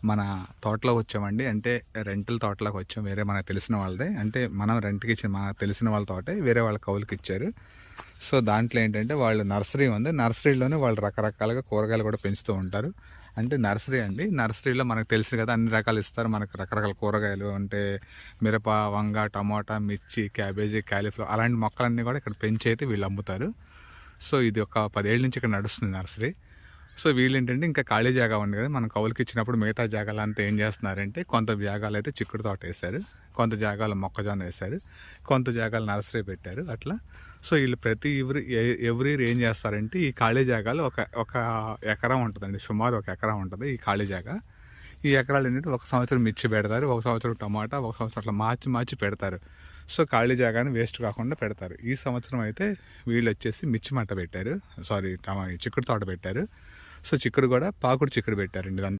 మన తోటలోకి వచ్చామండి. అంటే రెంటల్ తోటలోకి వచ్చాం. వేరే మనకు తెలిసిన వాళ్ళదే. అంటే మనం రెంట్‌కి ఇచ్చిన మనకు తెలిసిన వాళ్ళ తోటే వేరే వాళ్ళ కౌలుకి ఇచ్చారు. సో, దాంట్లో ఏంటంటే వాళ్ళు నర్సరీ ఉంది. నర్సరీలోనే వాళ్ళు రకరకాలుగా కూరగాయలు కూడా పెంచుతూ ఉంటారు. అంటే నర్సరీ అండి. నర్సరీలో మనకు తెలుసు కదా! అన్ని రకాలు ఇస్తారు. మనకు రకరకాల కూరగాయలు అంటే మిరప, వంగ, టమోటా, మిర్చి, క్యాబేజీ, కాలీఫ్లవర్ అలాంటి మొక్కలన్నీ కూడా ఇక్కడ పెంచి అయితే వీళ్ళు అమ్ముతారు. సో, ఇది ఒక 10 ఏళ్ల నుంచి ఇక్కడ నడుస్తుంది నర్సరీ. సో, వీళ్ళేంటంటే ఇంకా ఖాళీ జాగా ఉంది కదా! మనం కౌలుకి ఇచ్చినప్పుడు మిగతా జాగాలంతా ఏం చేస్తున్నారంటే కొంత జాగాలైతే చిక్కుడు తోటేశారు. కొంత జాగాలో మొక్కజొన్న వేశారు. కొంత జాగాలో నర్సరీ పెట్టారు అట్లా. సో, వీళ్ళు ప్రతి ఎవ్రీ ఇయర్ ఏం చేస్తారంటే ఈ ఖాళీ జాగాలో ఒక ఎకరం ఉంటదండి. సుమారు ఒక ఎకరం ఉంటది ఈ ఖాళీ జాగా. ఈ ఎకరాలు ఏంటంటే ఒక సంవత్సరం మిర్చి పెడతారు. ఒక సంవత్సరం టమాటా, ఒక సంవత్సరం అట్లా మార్చి పెడతారు. సో, ఖాళీ జాగాని వేస్ట్ కాకుండా పెడతారు. ఈ సంవత్సరం అయితే వీళ్ళొచ్చేసి మిర్చి మంట పెట్టారు. సారీ చిక్కుడు తోట పెట్టారు. సో, చిక్కుడు కూడా పాకుడు చిక్కుడు పెట్టారండి.